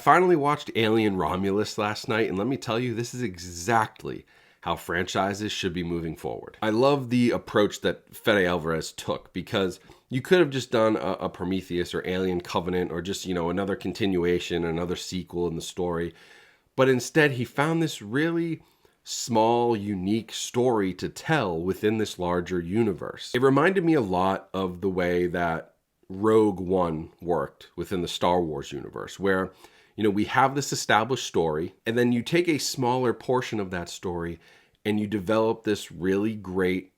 finally watched Alien Romulus last night, and let me tell you, this is exactly how franchises should be moving forward. I love the approach that Fede Alvarez took, because you could have just done a Prometheus or Alien Covenant, or just, another continuation, another sequel in the story. But instead, he found this really small, unique story to tell within this larger universe. It reminded me a lot of the way that Rogue One worked within the Star Wars universe, where we have this established story, and then you take a smaller portion of that story and you develop this really great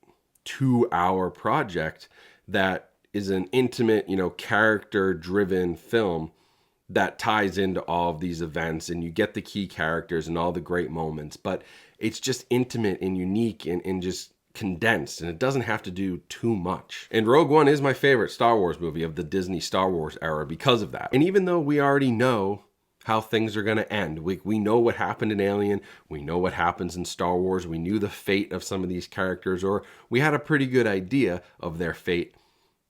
2-hour project that is an intimate, character-driven film that ties into all of these events, and you get the key characters and all the great moments, but it's just intimate and unique and just condensed, and it doesn't have to do too much. And Rogue One is my favorite Star Wars movie of the Disney Star Wars era because of that. And even though we already know how things are going to end, we know what happened in Alien, we know what happens in Star Wars, we knew the fate of some of these characters, or we had a pretty good idea of their fate.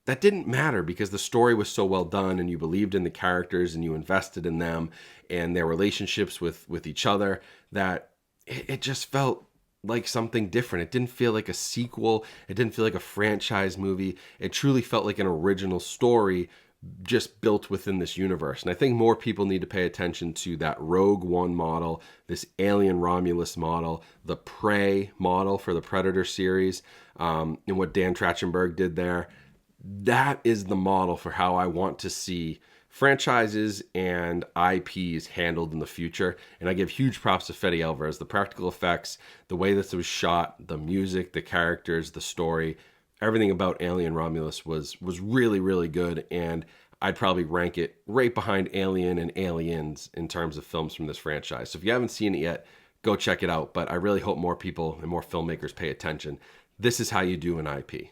That didn't matter because the story was so well done, and you believed in the characters and you invested in them and their relationships with each other, that it just felt like something different. It didn't feel like a sequel. It didn't feel like a franchise movie. It truly felt like an original story just built within this universe. And I think more people need to pay attention to that Rogue One model, this Alien Romulus model, the Prey model for the Predator series, and what Dan Trachtenberg did there. That is the model for how I want to see franchises and IPs handled in the future. And I give huge props to Fede Alvarez. The practical effects, the way this was shot, the music, the characters, the story, everything about Alien Romulus was really, really good. And I'd probably rank it right behind Alien and Aliens in terms of films from this franchise. So if you haven't seen it yet, go check it out. But I really hope more people and more filmmakers pay attention. This is how you do an IP.